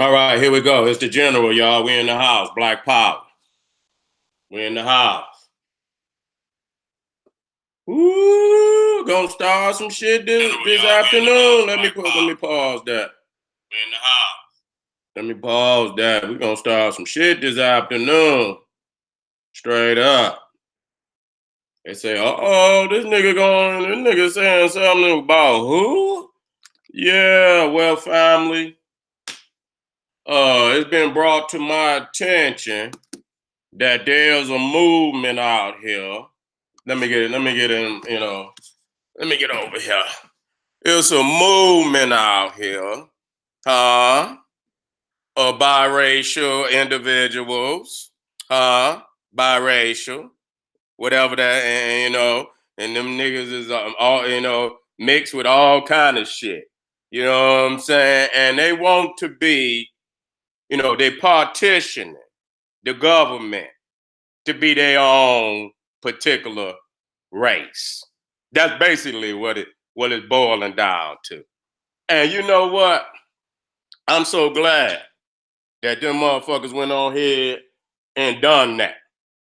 All right, here we go. It's the general, y'all. We in the house. Black Power. We in the house. Ooh, gonna start some shit this afternoon. Let me pause that. We in the house. Let me pause that. We gonna start some shit this afternoon. Straight up. They say, this nigga saying something about who? Yeah, well, family. It's been brought to my attention that there's a movement out here. Let me get over here. It's a movement out here, of biracial individuals, biracial, whatever that, and them niggas is all, mixed with all kind of shit. You know what I'm saying? And they want to be, they partition the government to be their own particular race. That's basically what it's boiling down to. And you know what? I'm so glad that them motherfuckers went on here and done that.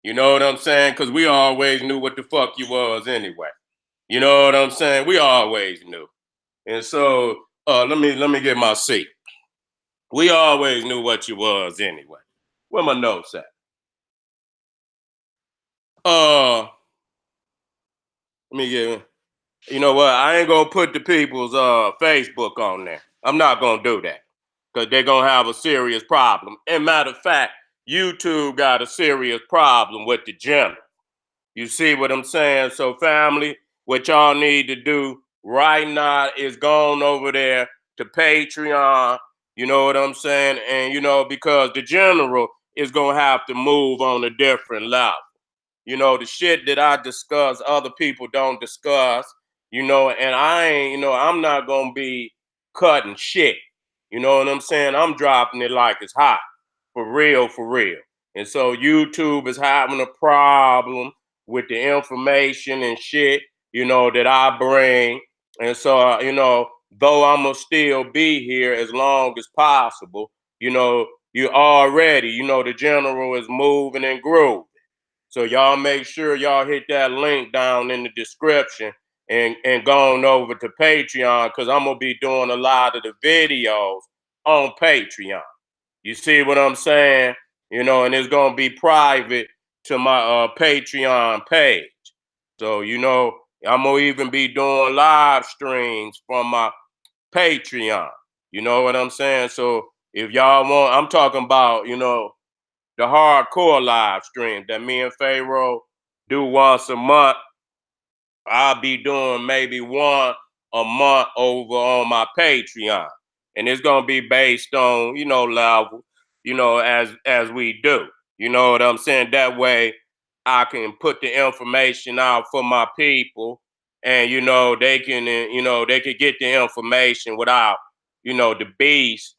You know what I'm saying? Because we always knew what the fuck you was anyway. You know what I'm saying? We always knew. And so let me get my seat. We always knew what you was anyway. Where my notes at? Let me get. You know what? I ain't gonna put the people's Facebook on there. I'm not gonna do that because they're gonna have a serious problem. And matter of fact, YouTube got a serious problem with the general. You see what I'm saying? So, family, what y'all need to do right now is go on over there to Patreon. You know what I'm saying? And because the general is gonna have to move on a different level. The shit that I discuss, other people don't discuss, and I ain't, I'm not gonna be cutting shit. You know what I'm saying? I'm dropping it like it's hot. For real, for real. And so YouTube is having a problem with the information and shit, that I bring. And so, though I'm gonna still be here as long as possible, you already, the general is moving and grooving. So y'all make sure y'all hit that link down in the description and go on over to Patreon because I'm gonna be doing a lot of the videos on Patreon. You see what I'm saying? And it's gonna be private to my Patreon page. So I'm gonna even be doing live streams from my Patreon. You know what I'm saying? So if y'all want, I'm talking about, the hardcore live stream that me and Pharaoh do once a month. I'll be doing maybe one a month over on my Patreon. And it's gonna be based on, level, as we do. You know what I'm saying? That way I can put the information out for my people and they can get the information without, the beast,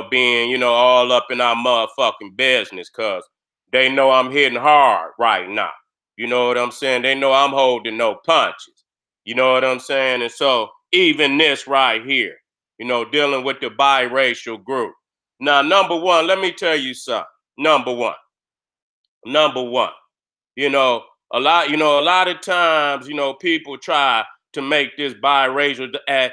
being, all up in our motherfucking business, cause they know I'm hitting hard right now. You know what I'm saying? They know I'm holding no punches. You know what I'm saying? And so even this right here, dealing with the biracial group. Now, number one, let me tell you something. Number one. Number one. You know, a lot of times, people try to make this biracial and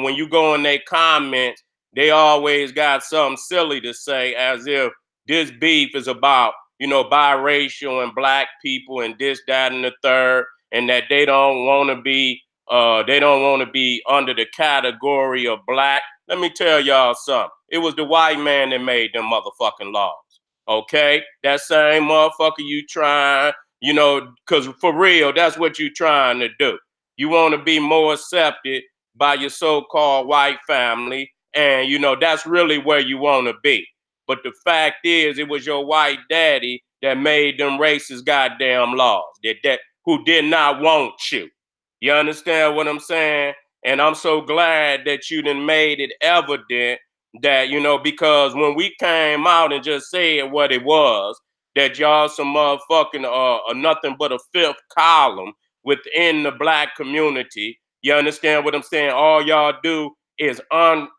when you go in their comments, they always got something silly to say as if this beef is about, biracial and black people and this, that, and the third, and that they don't want to be under the category of black. Let me tell y'all something. It was the white man that made them motherfucking laws. Okay, that same motherfucker you trying, because for real, that's what you trying to do. You want to be more accepted by your so-called white family, and that's really where you want to be. But the fact is, it was your white daddy that made them racist goddamn laws that who did not want you. You understand what I'm saying? And I'm so glad that you done made it evident that, because when we came out and just said what it was, that y'all some motherfucking nothing but a fifth column within the black community. You understand what I'm saying? All y'all do is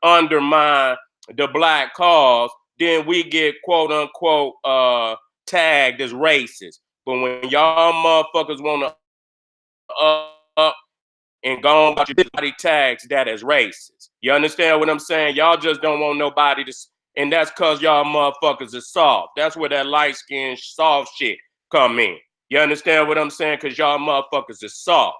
undermine the black cause, then we get quote unquote tagged as racist. But when y'all motherfuckers want to up and go on about your body tags that as racist. You understand what I'm saying? Y'all just don't want nobody to, and that's because y'all motherfuckers is soft. That's where that light skin soft shit come in. You understand what I'm saying? Because y'all motherfuckers is soft.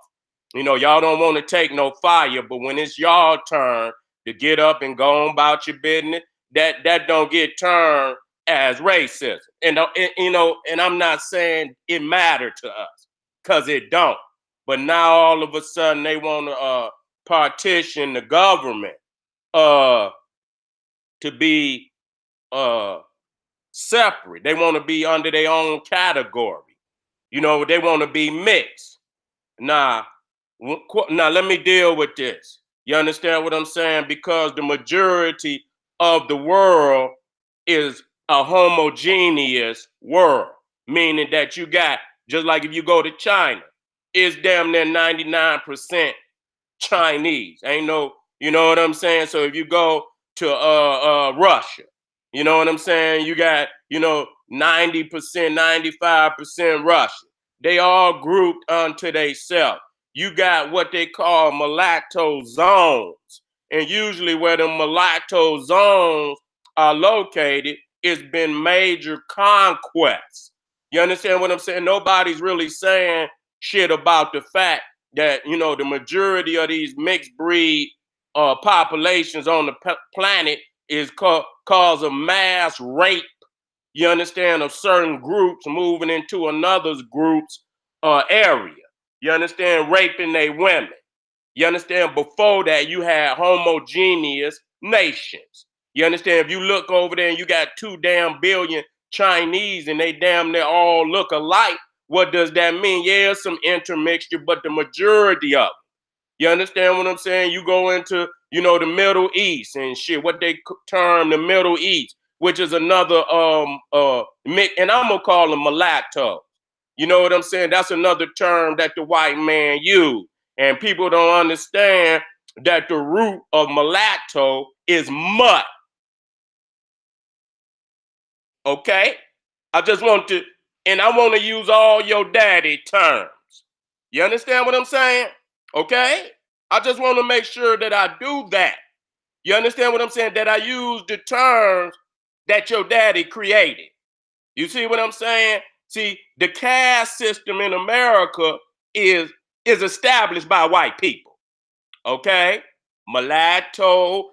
You know, y'all don't want to take no fire, but when it's y'all turn to get up and go on about your business, that don't get turned as racism. And you know, and I'm not saying it mattered to us, because it don't. But now all of a sudden they want to partition the government to be separate. They want to be under their own category. You know, they want to be mixed. Now, let me deal with this. You understand what I'm saying? Because the majority of the world is a homogeneous world, meaning that you got, just like if you go to China, it's damn near 99% Chinese. Ain't no, you know what I'm saying? So if you go to Russia, you know what I'm saying? You got, you know, 90%, 95% Russian. They all grouped unto themselves. You got what they call mulatto zones. And usually where the mulatto zones are located, it's been major conquests. You understand what I'm saying? Nobody's really saying shit about the fact that, you know, the majority of these mixed breed populations on the planet is cause of mass rape, you understand, of certain groups moving into another's group's area. You understand, raping their women. You understand, before that you had homogeneous nations. You understand, if you look over there and you got 2 damn billion Chinese and they damn near all look alike, what does that mean? Yeah, some intermixture, but the majority of them. You understand what I'm saying? You go into, you know, the Middle East and shit, what they term the Middle East, which is another and I'm gonna call them mulatto. You know what I'm saying? That's another term that the white man used. And people don't understand that the root of mulatto is mutt. Okay? I just want to, and I want to use all your daddy terms. You understand what I'm saying? Okay? I just want to make sure that I do that. You understand what I'm saying? That I use the terms that your daddy created. You see what I'm saying? See, the caste system in America is established by white people. Okay? Mulatto,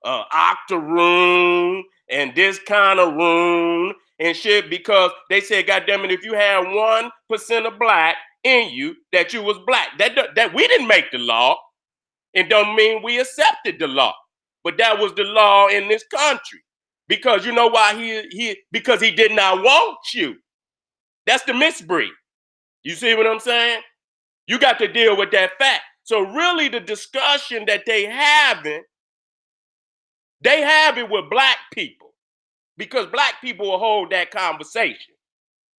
octoroon, and this kind of room and shit, because they said, God damn it, if you had 1% of black in you, that you was black. That we didn't make the law. It don't mean we accepted the law, but that was the law in this country. Because you know why because he did not want you. That's the misbreed. You see what I'm saying? You got to deal with that fact. So really the discussion that they have it with black people, because black people will hold that conversation.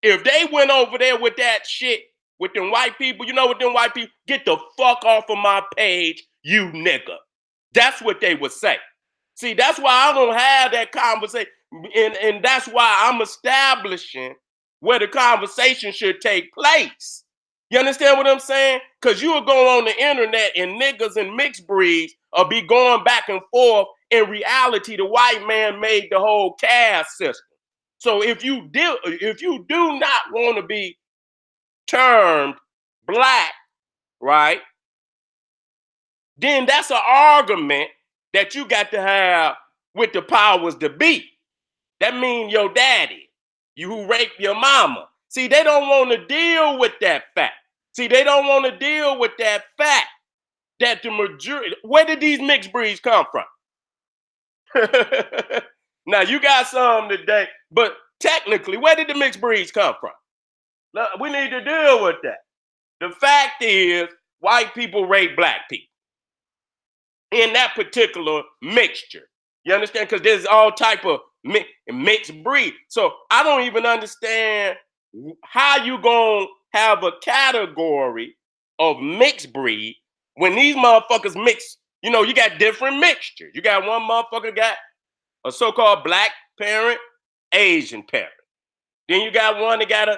If they went over there with that shit with them white people, you know what them white people, get the fuck off of my page, you nigga. That's what they would say. See, that's why I don't have that conversation. And that's why I'm establishing where the conversation should take place. You understand what I'm saying? Because you will go on the internet and niggas and mixed breeds will be going back and forth. In reality, the white man made the whole caste system. So if you do not want to be termed black, right, then that's an argument that you got to have with the powers to be. That means your daddy, you who raped your mama. See, they don't want to deal with that fact. See, they don't want to deal with that fact that the majority, where did these mixed breeds come from? Now, you got some today, but technically, where did the mixed breeds come from? We need to deal with that. The fact is, white people rape black people in that particular mixture. You understand? Because there's all type of mixed breed. So I don't even understand how you gonna have a category of mixed breed when these motherfuckers mix. You know, you got different mixtures. You got one motherfucker got a so-called black parent, Asian parent. Then you got one that got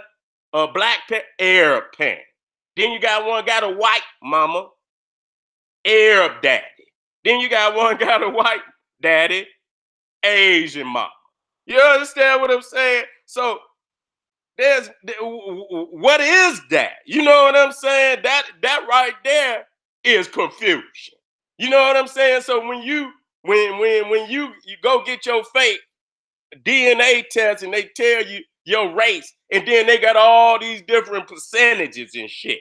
a black Arab parent. Then you got one got a white mama, Arab daddy. Then you got one got a white daddy, Asian mama. You understand what I'm saying? So there's what is that? You know what I'm saying? That right there is confusion. You know what I'm saying? So when you go get your fake DNA test and they tell you your race, and then they got all these different percentages and shit.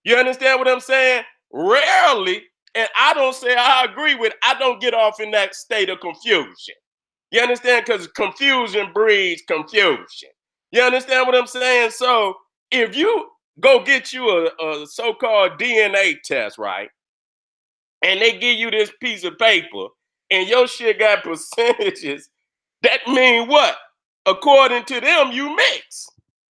You understand what I'm saying? Rarely, and I don't say I agree with, I don't get off in that state of confusion. You understand? Because confusion breeds confusion. You understand what I'm saying? So if you go get you a so-called DNA test, right? And they give you this piece of paper and your shit got percentages, that mean what? According to them, you mix.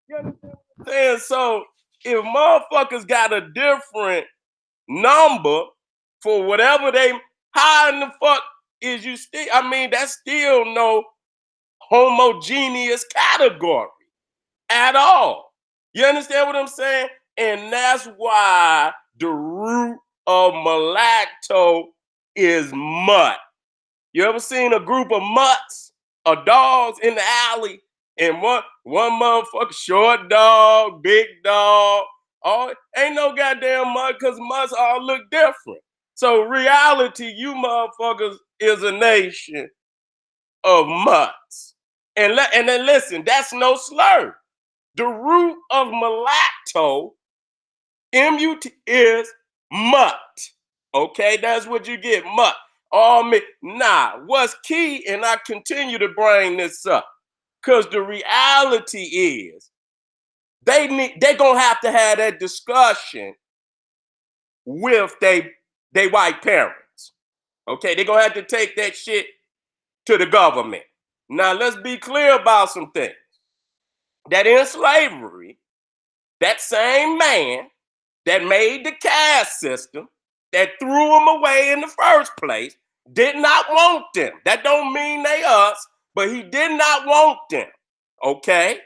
You understand what I'm saying? So if motherfuckers got a different number for whatever they, how in the fuck is you still, I mean, that's still no homogeneous category at all. You understand what I'm saying? And that's why the root of mulatto is mutt. You ever seen a group of mutts or dogs in the alley? And one motherfucker, short dog, big dog, all ain't no goddamn mutt because mutts all look different. So reality, you motherfuckers is a nation of mutts. And then listen, that's no slur. The root of mulatto, M-U-T, is mutt. Okay, that's what you get, mutt. All me. Nah, what's key, and I continue to bring this up, because the reality is they're gonna have to have that discussion with they white parents. Okay, they're gonna have to take that shit to the government. Now let's be clear about some things. That in slavery, that same man that made the caste system, that threw them away in the first place, did not want them. That don't mean they us, but he did not want them. Okay?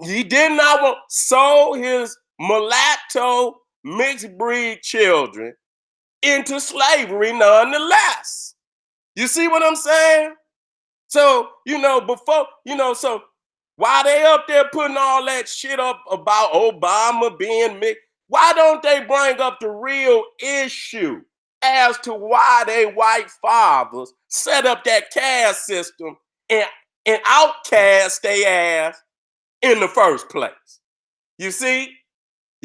He did not want, sold his mulatto mixed breed children into slavery nonetheless. You see what I'm saying? So, so while they up there putting all that shit up about Obama being mixed, why don't they bring up the real issue as to why they white fathers set up that caste system and outcast they ass in the first place? You see,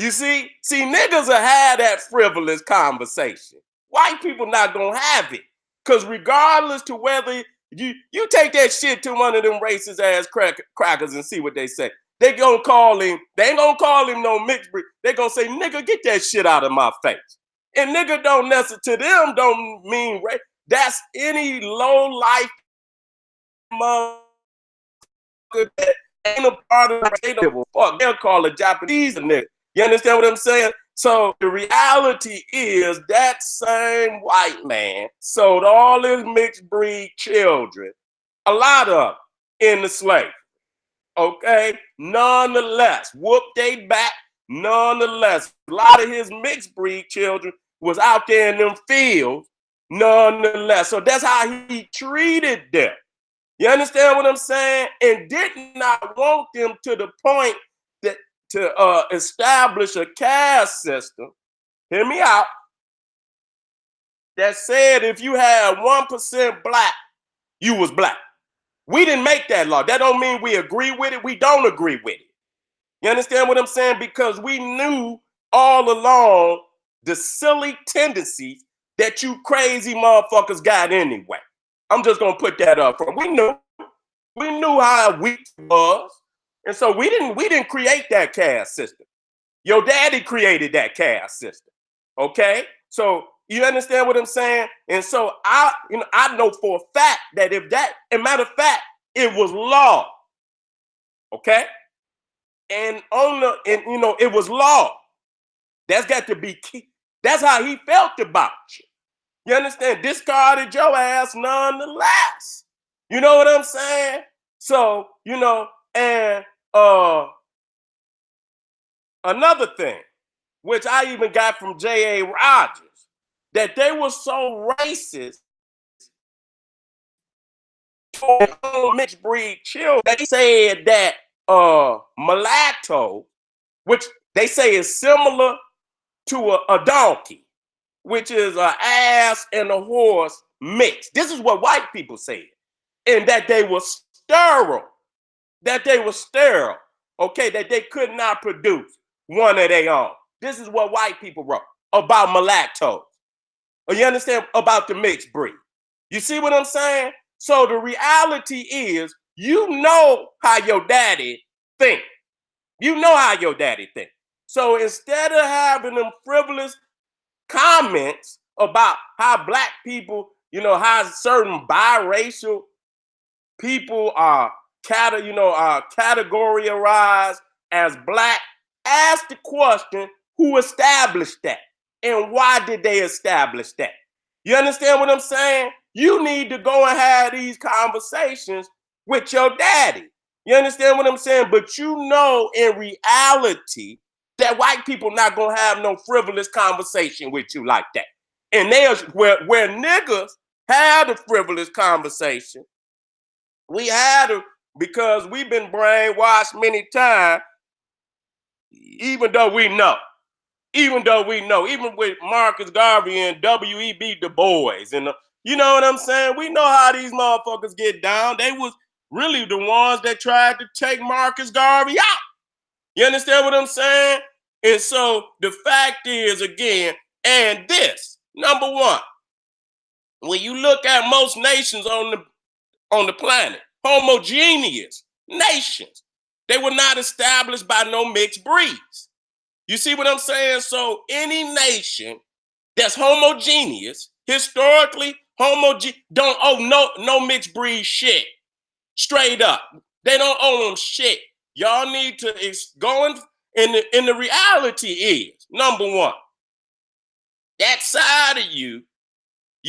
niggas will have that frivolous conversation. White people not gonna have it. Because regardless to whether you take that shit to one of them racist ass crackers and see what they say. They ain't gonna call him no mixed breed. They gonna say, nigga, get that shit out of my face. And nigga don't necessarily, to them don't mean race. That's any low life motherfucker that ain't a part of the race. They don't give a fuck. They'll call a Japanese a nigga. You understand what I'm saying? So the reality is that same white man sold all his mixed breed children, a lot of them, in the slave. Okay? Nonetheless, whoop they back. Nonetheless, a lot of his mixed breed children was out there in them fields. Nonetheless, so that's how he treated them. You understand what I'm saying? And did not want them to the point that to establish a caste system, hear me out, that said if you had 1% black, you was black. We didn't make that law. That don't mean we agree with it. We don't agree with it. You understand what I'm saying? Because we knew all along the silly tendencies that you crazy motherfuckers got anyway. I'm just gonna put that up front. We knew how weak it was. And so we didn't create that caste system. Your daddy created that caste system. Okay? So you understand what I'm saying? And so I know for a fact that if that, and matter of fact, it was law. Okay? And it was law. That's got to be key. That's how he felt about you. You understand? Discarded your ass nonetheless. You know what I'm saying? So, and another thing, which I even got from J.A. Rogers, that they were so racist for mixed breed children. They said that mulatto, which they say is similar to a donkey, which is an ass and a horse mixed. This is what white people said, and that they were sterile, okay, that they could not produce one of their own. This is what white people wrote about mulattoes. Or you understand about the mixed breed. You see what I'm saying? So the reality is, you know how your daddy think. You know how your daddy think. So instead of having them frivolous comments about how black people, how certain biracial people are categorized as black, ask the question, who established that? And why did they establish that? You understand what I'm saying? You need to go and have these conversations with your daddy. You understand what I'm saying? But in reality, that white people not gonna have no frivolous conversation with you like that. And where niggas had a frivolous conversation, we had to, because we've been brainwashed many times, even though we know, even with Marcus Garvey and W.E.B. Du Bois, and you know what I'm saying? We know how these motherfuckers get down. They was really the ones that tried to take Marcus Garvey out. You understand what I'm saying? And so the fact is, again, and this, number one, when you look at most nations on the planet, homogeneous nations, they were not established by no mixed breeds. You see what I'm saying? So any nation that's homogeneous, historically don't owe no mixed breed shit. Straight up. They don't owe them shit. Y'all need to go in the reality is, number one, that side of you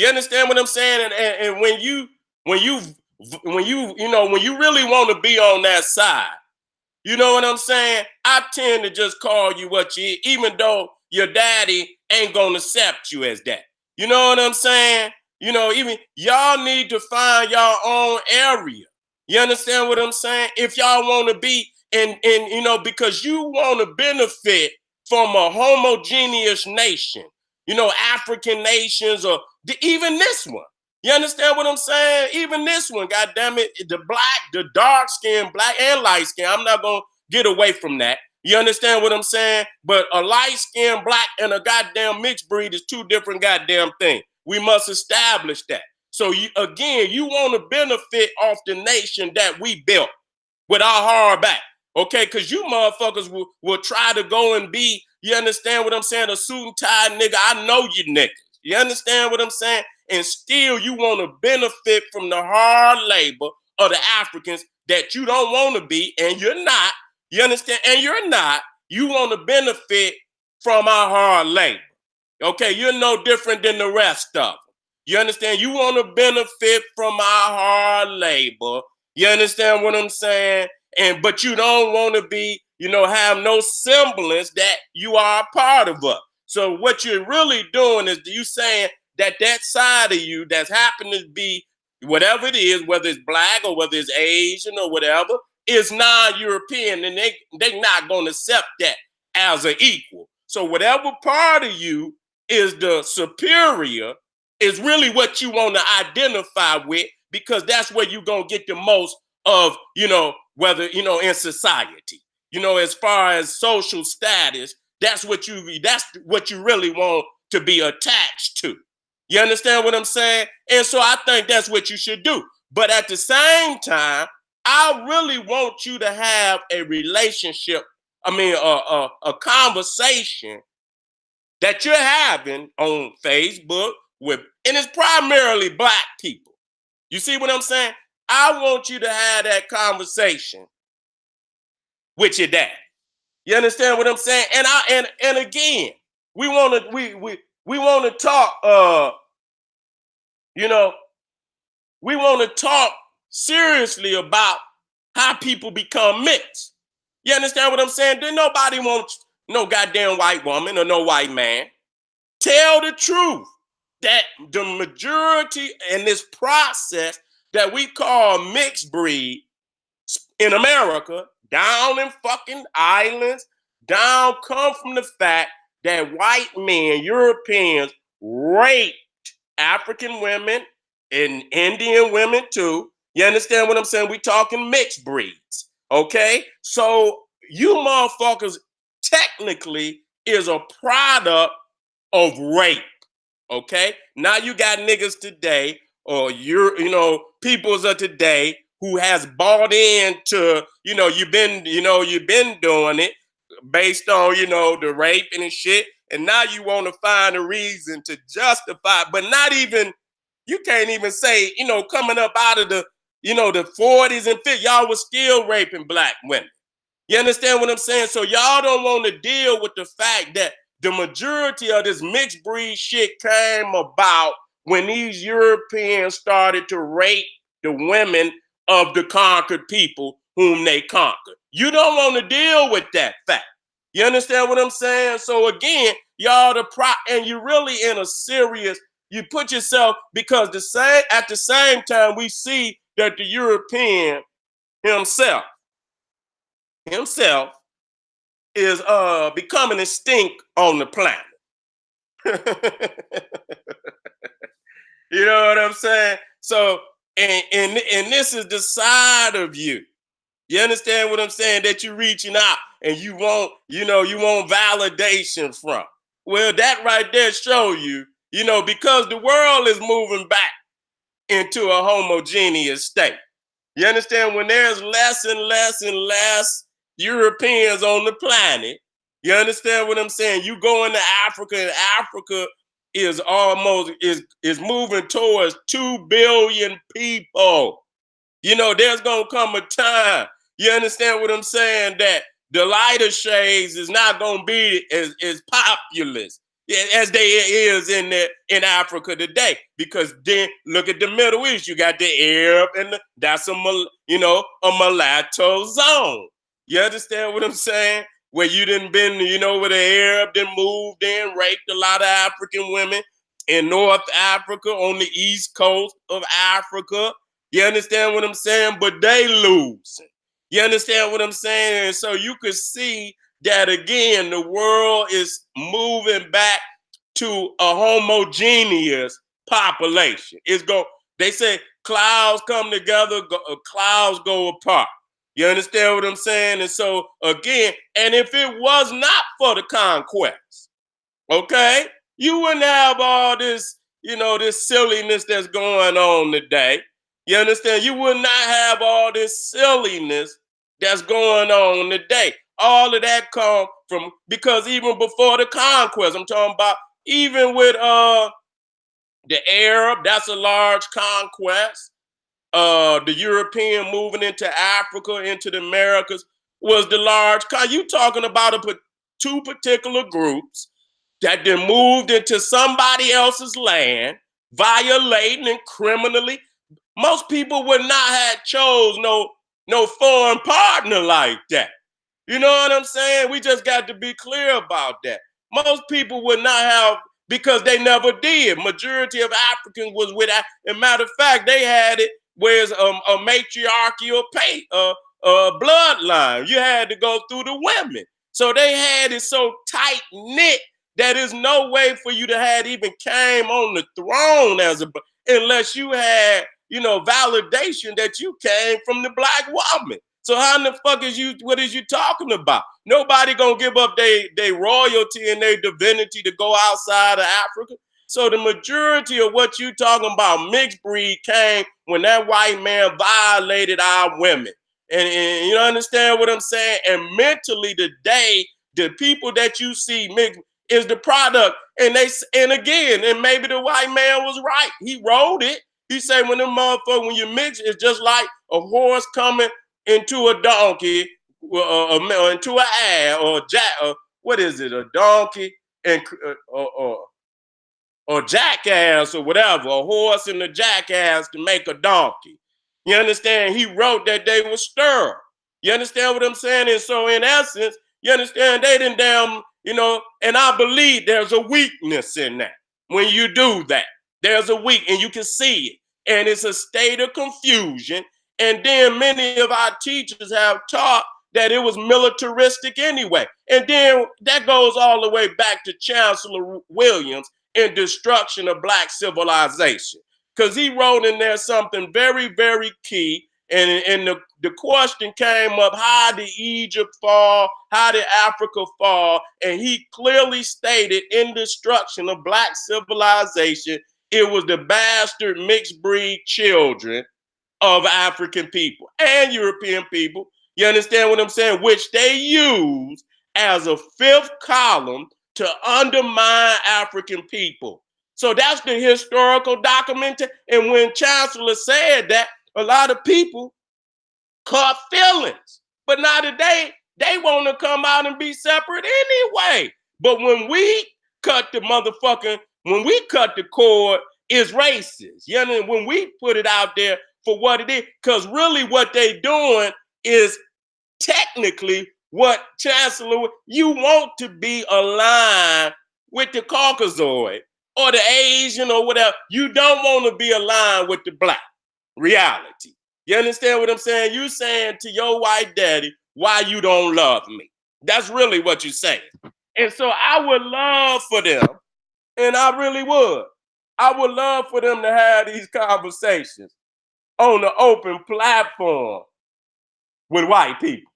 understand what I'm saying? And when you really want to be on that side, you know what I'm saying? I tend to just call you what you, even though your daddy ain't gonna accept you as that. You know what I'm saying? Even y'all need to find your own area. You understand what I'm saying? If y'all want to be because you want to benefit from a homogeneous nation, African nations or even this one. You understand what I'm saying? Even this one, God damn it, the dark skin, black and light skin. I'm not gonna get away from that. You understand what I'm saying? But a light skin black and a goddamn mixed breed is two different goddamn things. We must establish that. So you want to benefit off the nation that we built with our hard back. Okay, because you motherfuckers will try to go and be, you understand what I'm saying, a suit and tie nigga. I know you niggas. You understand what I'm saying? And still you want to benefit from the hard labor of the Africans that you don't want to be, and you're not. You understand? And you're not. You want to benefit from our hard labor. Okay, you're no different than the rest of them. You understand? You want to benefit from our hard labor. You understand what I'm saying? But you don't want to be, have no semblance that you are a part of us. So what you're really doing is you saying that side of you that's happened to be whatever it is, whether it's black or whether it's Asian or whatever, is non-European, and they're not going to accept that as an equal. So whatever part of you is the superior is really what you want to identify with, because that's where you're going to get the most of, whether, in society, as far as social status, that's what you really want to be attached to. You understand what I'm saying? And so I think that's what you should do. But at the same time, I really want you to have a relationship, a conversation that you're having on Facebook and it's primarily black people. You see what I'm saying? I want you to have that conversation with your dad. You understand what I'm saying? And again, we want to talk. We want to talk seriously about how people become mixed. You understand what I'm saying? Then nobody wants no goddamn white woman or no white man. Tell the truth that the majority in this process that we call mixed breed in America, down in fucking islands, down come from the fact that white men, Europeans, raped African women and Indian women too. You understand what I'm saying? We talking mixed breeds, okay? So you motherfuckers technically is a product of rape, okay? Now you got niggas today, or peoples of today who has bought into, you've been doing it based on, the raping and shit. And now you want to find a reason to justify, but not even, you can't even say, coming up out of the, the 40s and 50s, y'all was still raping black women. You understand what I'm saying? So y'all don't want to deal with the fact that the majority of this mixed breed shit came about when these Europeans started to rape the women of the conquered people whom they conquered. You don't want to deal with that fact. You understand what I'm saying? So again, y'all and you really in a serious, you put yourself, because at the same time we see that the European himself is becoming extinct on the planet. You know what I'm saying? So, and this is the side of you. You understand what I'm saying? That you're reaching out and you want validation from. Well, that right there show you, because the world is moving back into a homogeneous state. You understand? When there's less and less and less Europeans on the planet, you understand what I'm saying? You go into Africa, and Africa is is moving towards 2 billion people. There's gonna come a time, you understand what I'm saying, that the lighter shades is not gonna be as populous as they is in Africa today. Because then look at the Middle East, you got the Arab and that's a mulatto zone. You understand what I'm saying? Where you done been, where the Arab then moved in, raped a lot of African women in North Africa, on the east coast of Africa. You understand what I'm saying? But they losing. You understand what I'm saying? And so you could see that again, the world is moving back to a homogeneous population. They say clouds come together, clouds go apart. You understand what I'm saying? And so again, and if it was not for the conquest, okay, you wouldn't have all this, this silliness that's going on today. You understand? You would not have all this silliness that's going on today. All of that come from, because even before the conquest, I'm talking about even with the Arab, that's a large conquest. The European moving into Africa, into the Americas, was the large. You talking about two particular groups that then moved into somebody else's land, violating and criminally. Most people would not have chose no foreign partner like that. You know what I'm saying? We just got to be clear about that. Most people would not have, because they never did. Majority of Africans was with, as a matter of fact, they had it where it's a matriarchal bloodline. You had to go through the women. So they had it so tight knit that there's no way for you to have even came on the throne unless you had, validation that you came from the black woman. So how in the fuck what is you talking about? Nobody gonna give up their royalty and their divinity to go outside of Africa. So the majority of what you talking about, mixed breed, came when that white man violated our women. And you understand what I'm saying? And mentally today, the people that you see mixed is the product. And again, and maybe the white man was right. He wrote it. He said when you mix, it's just like a horse coming into a donkey, into an ass, or a what is it? A donkey and or jackass or whatever. A horse and a jackass to make a donkey. You understand? He wrote that they were sterile. You understand what I'm saying? And so in essence, you understand they didn't and I believe there's a weakness in that. When you do that, there's a weak, and you can see it. And it's a state of confusion. And then many of our teachers have taught that it was militaristic anyway. And then that goes all the way back to Chancellor Williams in Destruction of Black Civilization. Because he wrote in there something very, very key. And the question came up, how did Egypt fall? How did Africa fall? And he clearly stated in Destruction of Black Civilization, it was the bastard mixed breed children of African people and European people. You understand what I'm saying? Which they use as a fifth column to undermine African people. So that's the historical document. And when Chancellor said that, a lot of people caught feelings. But now today, they want to come out and be separate anyway. But when we cut the cord, it's racist. You know, when we put it out there for what it is, because really what they doing is technically what Chancellor, you want to be aligned with the Caucasoid or the Asian or whatever. You don't want to be aligned with the black reality. You understand what I'm saying? You saying to your white daddy, why you don't love me? That's really what you're saying. And so I would love for them, and I really would. I would love for them to have these conversations on the open platform with white people.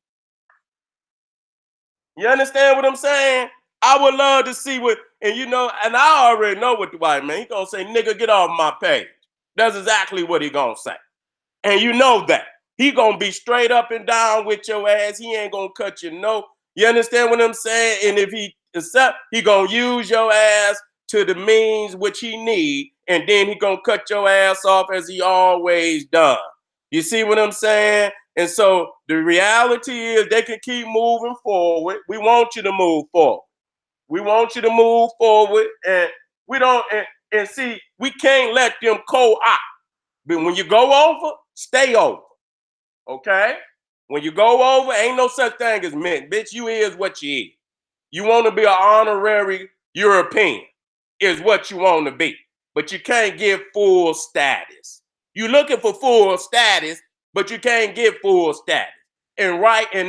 You understand what I'm saying? I would love to see and I already know what the white man, he gonna say, nigga, get off my page. That's exactly what he gonna say. And you know that. He gonna be straight up and down with your ass. He ain't gonna cut you no. You understand what I'm saying? And if he accept, he gonna use your ass to the means which he need, and then he gonna cut your ass off as he always done. You see what I'm saying? And so the reality is they can keep moving forward. We want you to move forward. We want you to move forward, and we don't and see, we can't let them co-opt. But when you go over, stay over. Okay? When you go over, ain't no such thing as men. Bitch, you is what you is. You want to be an honorary European, is what you want to be. But you can't get full status. You looking for full status, but you can't get full status. And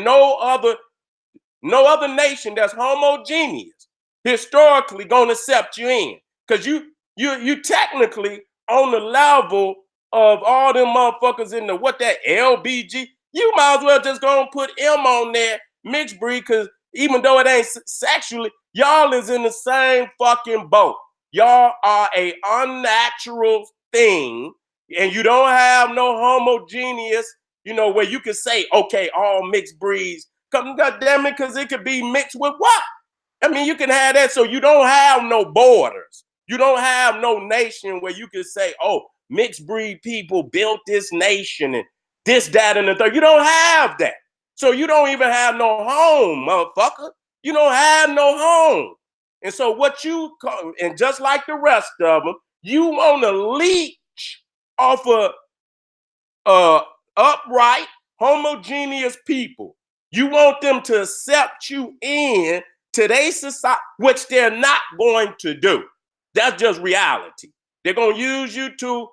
no other nation that's homogeneous historically gonna accept you in. Because you technically on the level of all them motherfuckers in the that LBG, you might as well just go and put M on there, mixed breed, because even though it ain't sexually, y'all is in the same fucking boat. Y'all are a unnatural thing, and you don't have no homogeneous, where you can say, okay, all mixed breeds. Come, goddamn it, because it could be mixed with what? I mean, you can have that, so you don't have no borders. You don't have no nation where you can say, oh, mixed breed people built this nation and this, that, and the third. You don't have that. So you don't even have no home, motherfucker. You don't have no home. And so and just like the rest of them, you want to leech off of upright, homogeneous people. You want them to accept you in today's society, which they're not going to do. That's just reality. They're going to use you to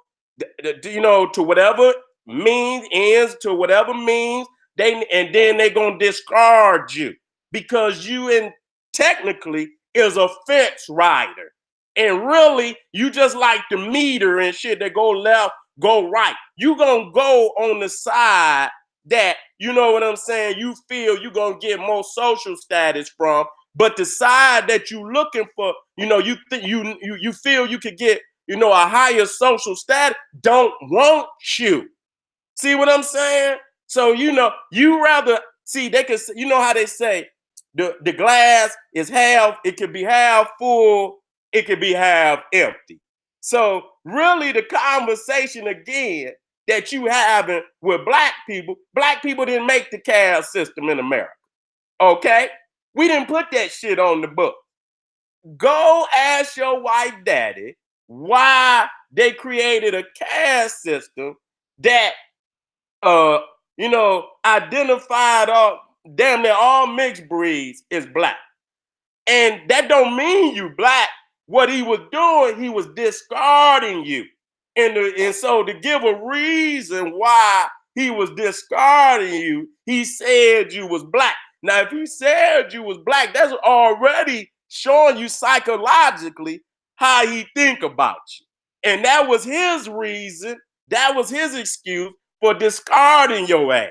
whatever means, ends to whatever means, and then they're going to discard you because you technically is a fence rider. And really, you just like the meter and shit that go left, go right. You going to go on the side that, you know what I'm saying, you feel you're going to get more social status from, but the side that you looking for, you feel you could get, a higher social status, don't want you. See what I'm saying? So, you rather, see, they can, how they say, the glass is half, it could be half full, it could be half empty. So really the conversation again that you having with black people didn't make the caste system in America. Okay? We didn't put that shit on the book. Go ask your white daddy why they created a caste system that uh, identified damn near all mixed breeds as black. And that don't mean you black. What he was doing, he was discarding you. And so to give a reason why he was discarding you, he said you was black. Now, if he said you was black, that's already showing you psychologically how he think about you. And that was his reason, that was his excuse for discarding your ass.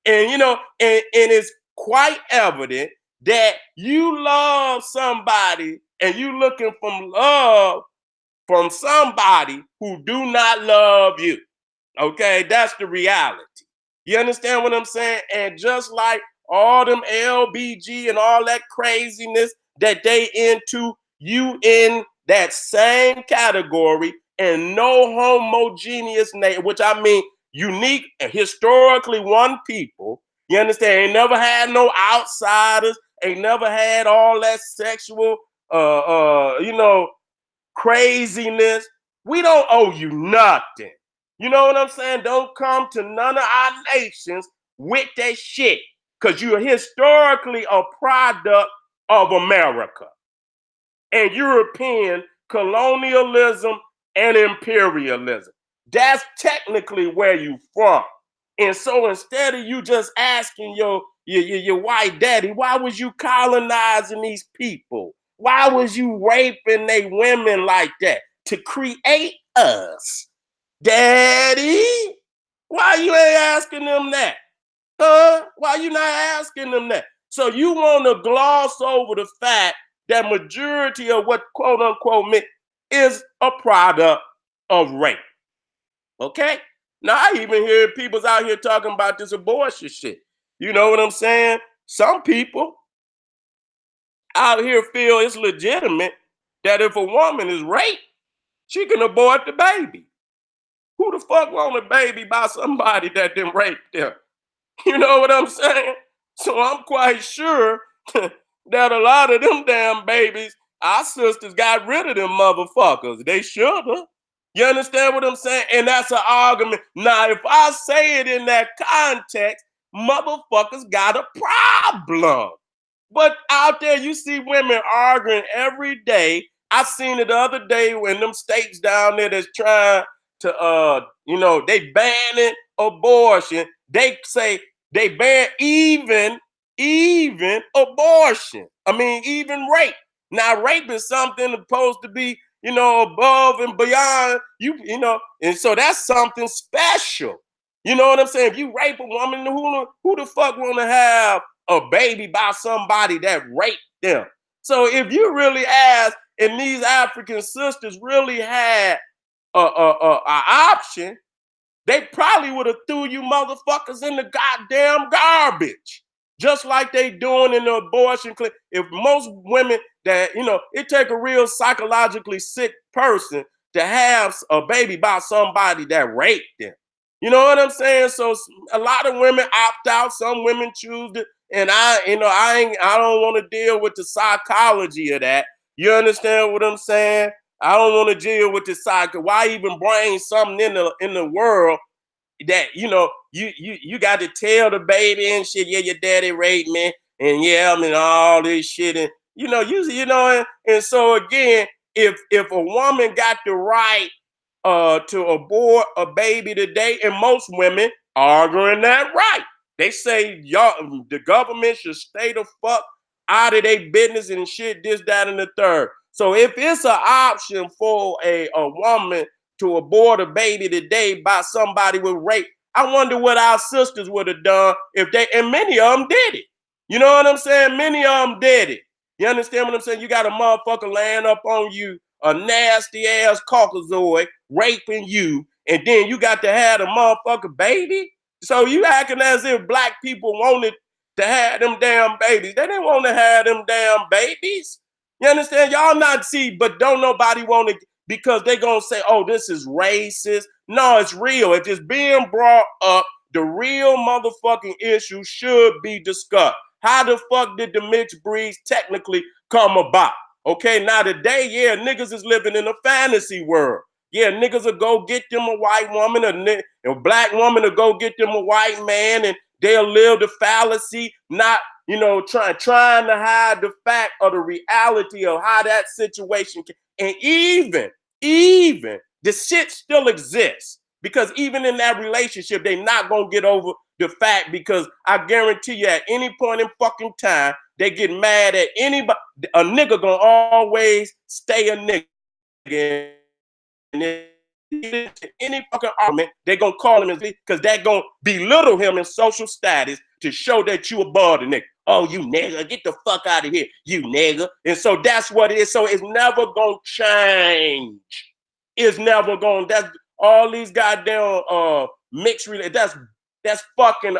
And and it's quite evident that you love somebody and you looking for love from somebody who do not love you. Okay, that's the reality. You understand what I'm saying? And just like all them LBG and all that craziness that they into, you in that same category, and no homogeneous name, which I mean unique, historically one people. You understand? Ain't never had no outsiders, ain't never had all that sexual craziness. We don't owe you nothing. You know what I'm saying? Don't come to none of our nations with that shit, because you're historically a product of America and European colonialism and imperialism. That's technically where you from. And so instead of you just asking your white daddy, why was you colonizing these people? Why was you raping they women like that to create us? Daddy, why you ain't asking them that? Huh? Why you not asking them that? So you want to gloss over the fact that majority of what quote unquote meant is a product of rape. Okay? Now I even hear people's out here talking about this abortion shit. You know what I'm saying? Some people out here feel it's legitimate that if a woman is raped, she can abort the baby. Who the fuck want a baby by somebody that didn't rape them? You know what I'm saying? So I'm quite sure that a lot of them damn babies, our sisters got rid of them motherfuckers. They should have. You understand what I'm saying? And that's an argument. Now, if I say it in that context, motherfuckers got a problem. But out there, you see women arguing every day. I seen it the other day when them states down there that's trying to, they banning abortion. They say they ban even abortion. I mean, even rape. Now, rape is something supposed to be, above and beyond and so that's something special. You know what I'm saying? If you rape a woman, who the fuck want to have a baby by somebody that raped them? So if you really ask, and these African sisters really had a option, they probably would have threw you motherfuckers in the goddamn garbage, just like they doing in the abortion clinic. If most women that, it take a real psychologically sick person to have a baby by somebody that raped them. You know what I'm saying? So a lot of women opt out. Some women choose to, and I don't want to deal with the psychology of that. You understand what I'm saying? I don't want to deal with the psycho. Why even bring something in the world that you got to tell the baby and shit? Yeah, your daddy raped me, and yeah, I mean all this shit, and and so again, if a woman got the right to abort a baby today, and most women arguing that right. They say y'all, the government should stay the fuck out of their business and shit, this, that, and the third. So if it's an option for a woman to abort a baby today by somebody with rape, I wonder what our sisters would have done if they, and many of them did it. You know what I'm saying? Many of them did it. You understand what I'm saying? You got a motherfucker laying up on you, a nasty ass Caucasoid raping you, and then you got to have a motherfucker baby. So you acting as if black people wanted to have them damn babies. They didn't want to have them damn babies. You understand? Y'all not see, but don't nobody want to, because they gonna say, oh, this is racist. No, it's real. If it's being brought up, the real motherfucking issue should be discussed. How the fuck did the mixed breeds technically come about? Okay, now today, yeah, niggas is living in a fantasy world. Yeah, niggas will go get them a white woman, a black woman will go get them a white man, and they'll live the fallacy, not, trying to hide the fact or the reality of how that situation can. And even the shit still exists, because even in that relationship, they not gonna get over the fact, because I guarantee you at any point in fucking time, they get mad at anybody. A nigga gonna always stay a nigga. And any fucking argument, they're gonna call him because they're gonna belittle him in social status to show that you above the nigga. Oh, you nigga, get the fuck out of here, you nigga. And so that's what it is. So it's never gonna change. It's never gonna. That's all these goddamn mixed relations. That's fucking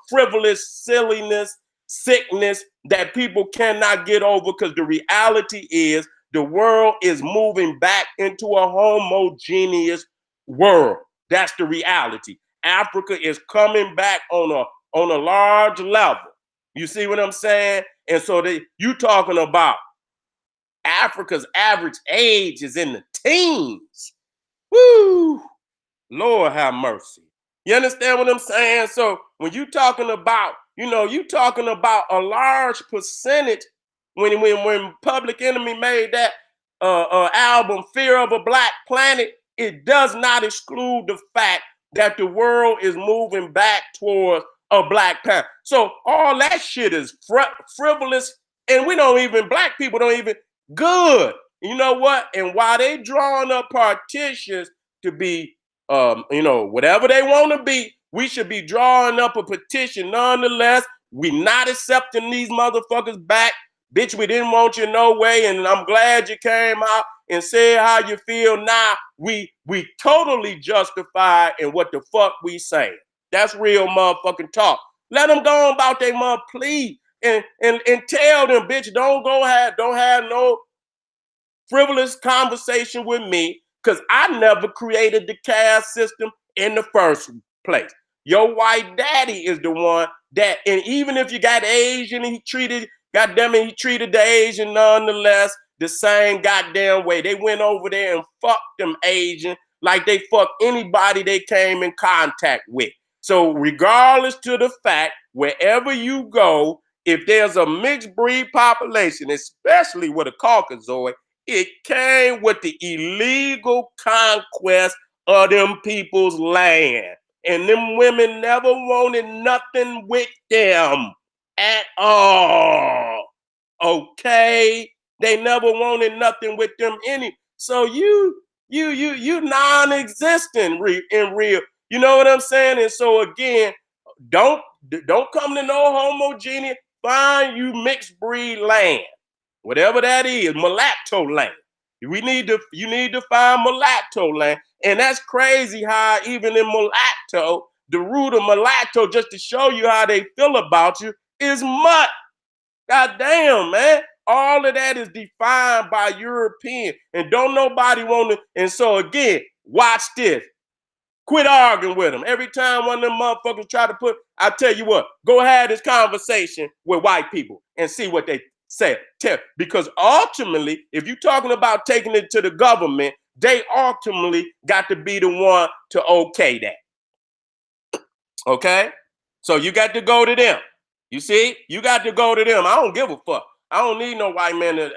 frivolous silliness, sickness that people cannot get over, because the reality is the world is moving back into a homogeneous world. That's the reality. Africa is coming back on a large level. You see what I'm saying? And so you talking about Africa's average age is in the teens. Woo! Lord have mercy. You understand what I'm saying? So when you talking about, you talking about a large percentage. When Public Enemy made that album Fear of a Black Planet, it does not exclude the fact that the world is moving back towards a black planet. So all that shit is frivolous, and black people don't even good. You know what? And while they drawing up partitions to be whatever they want to be, we should be drawing up a petition nonetheless. We not accepting these motherfuckers back. Bitch, we didn't want you no way, and I'm glad you came out and said how you feel. Now we totally justified in what the fuck we saying. That's real motherfucking talk. Let them go on about their mother, please, and tell them, bitch, don't have no frivolous conversation with me, because I never created the caste system in the first place. Your white daddy is the one that, and even if you got Asian, he treated the Asian nonetheless the same goddamn way. They went over there and fucked them Asian like they fucked anybody they came in contact with. So regardless to the fact, wherever you go, if there's a mixed breed population, especially with a Caucasoid, it came with the illegal conquest of them people's land. And them women never wanted nothing with them at all. Okay? They never wanted nothing with them so you non-existent in real. You know what I'm saying? And so again, don't come to no homogeneous. Find you mixed breed land. Whatever that is, mulatto land. You need to find mulatto land. And that's crazy how even in mulatto, the root of mulatto, just to show you how they feel about you, is mutt. God damn, man. All of that is defined by European. And don't nobody want to. And so again, watch this. Quit arguing with them. Every time one of them motherfuckers try to I tell you what, go have this conversation with white people and see what they say. Because ultimately, if you're talking about taking it to the government, they ultimately got to be the one to okay that. Okay? So you got to go to them. You see? You got to go to them. I don't give a fuck. I don't need no white man.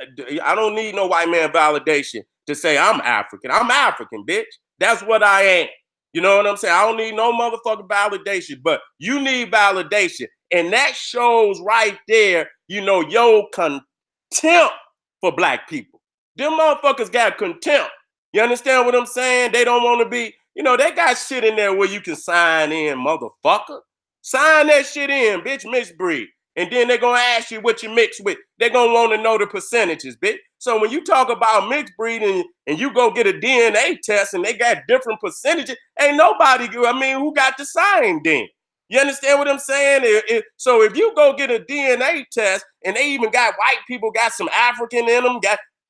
I don't need no white man validation to say I'm African. I'm African, bitch. That's what I am. You know what I'm saying? I don't need no motherfucking validation, but you need validation. And that shows right there, your contempt for black people. Them motherfuckers got contempt. You understand what I'm saying? They don't want to be, they got shit in there where you can sign in, motherfucker. Sign that shit in, bitch, mixed breed. And then they're going to ask you what you mix with. They're going to want to know the percentages, bitch. So when you talk about mixed breed and you go get a DNA test and they got different percentages, ain't nobody, who got the same then? You understand what I'm saying? So if you go get a DNA test and they even got white people, got some African in them,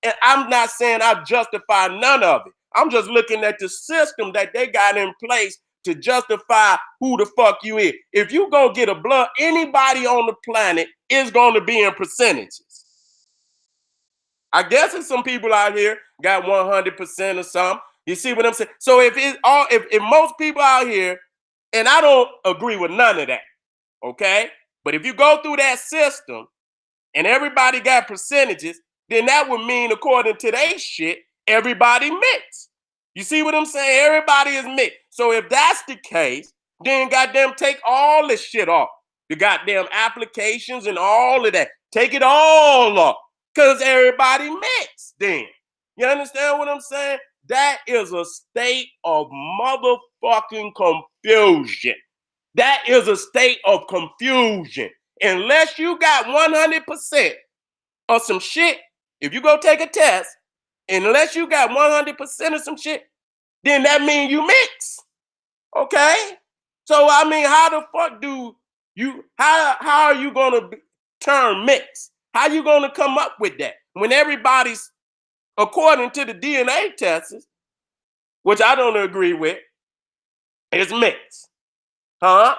and I'm not saying I justify none of it. I'm just looking at the system that they got in place to justify who the fuck you is. If you go get a blood, anybody on the planet is going to be in percentages. I guess there's some people out here got 100% or something. You see what I'm saying? So if most people out here, and I don't agree with none of that, okay? But if you go through that system and everybody got percentages, then that would mean, according to their shit, everybody mixed. You see what I'm saying? Everybody is mixed. So if that's the case, then goddamn take all this shit off. The goddamn applications and all of that. Take it all off. Because everybody mixed then. You understand what I'm saying? That is a state of motherfucking confusion. That is a state of confusion. Unless you got 100% of some shit, if you go take a test, unless you got 100% of some shit, then that means you mix. Okay? So I mean, how the fuck do you how are you gonna turn mix? How you gonna come up with that when everybody's, according to the DNA tests, which I don't agree with, is mixed? Huh?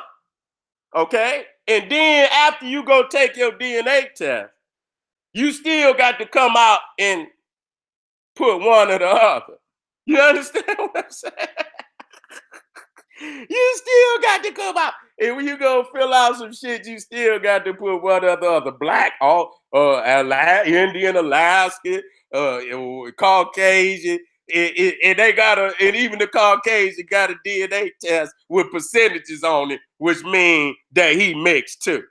Okay? And then after you go take your DNA test, you still got to come out and put one or the other. You understand what I'm saying? You still got to come out. And when you go fill out some shit, you still got to put one or the other. Black, Indian, Alaska, Caucasian. And they got and even the Caucasian got a DNA test with percentages on it, which mean that he mixed too.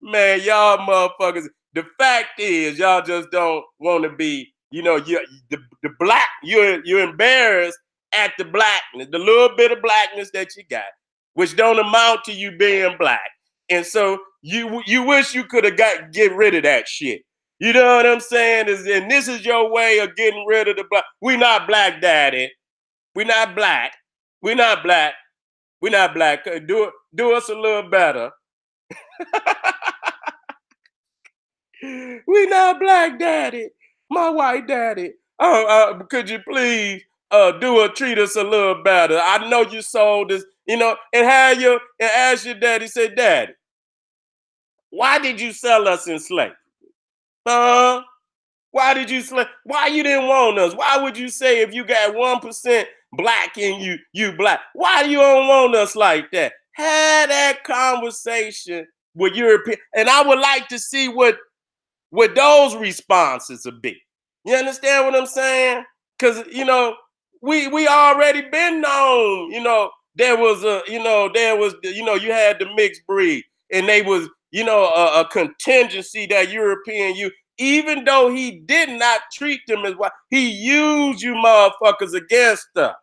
Man, y'all motherfuckers. The fact is, y'all just don't want to be, the black. You're embarrassed at the blackness, the little bit of blackness that you got, which don't amount to you being black. And so you wish you could have get rid of that shit. You know what I'm saying? And this is your way of getting rid of the black. We not black, daddy. We not black. We not black. We not black. Do us a little better. We not black, daddy. My white daddy. Could you please treat us a little better? I know you sold us, and ask your daddy, say, Daddy, why did you sell us in slavery? Huh? Why did you why you didn't want us? Why would you say if you got 1% black in you black? Why you don't want us like that? Had that conversation with European, and I would like to see what those responses would be. You understand what I'm saying? Because we already been known. You had the mixed breed, and they was a contingency that European you. Even though he did not treat them as white, he used you motherfuckers against us.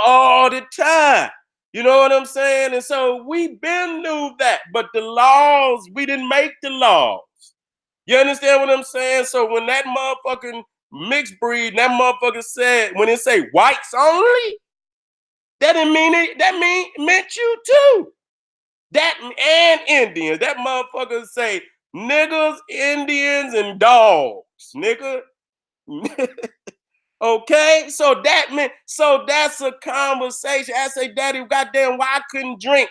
All the time. You know what I'm saying? And so we been knew that, but the laws, we didn't make the laws. You understand what I'm saying? So when that motherfucking mixed breed, that motherfucker said, when it say whites only, that didn't mean it. That meant you too. That and Indians. That motherfucker say niggas, Indians, and dogs, nigga. Okay, so that's a conversation. I say, Daddy, goddamn, why I couldn't drink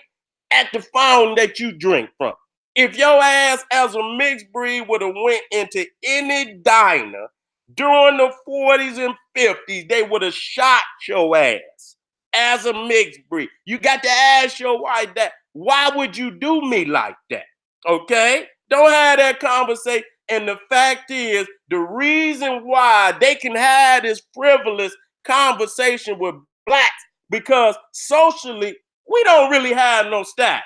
at the fountain that you drink from? If your ass as a mixed breed would have went into any diner during the 40s and 50s, they would have shot your ass as a mixed breed. You got to ask your wife that, why would you do me like that? Okay? Don't have that conversation. And the fact is, the reason why they can have this frivolous conversation with blacks, because socially, we don't really have no status.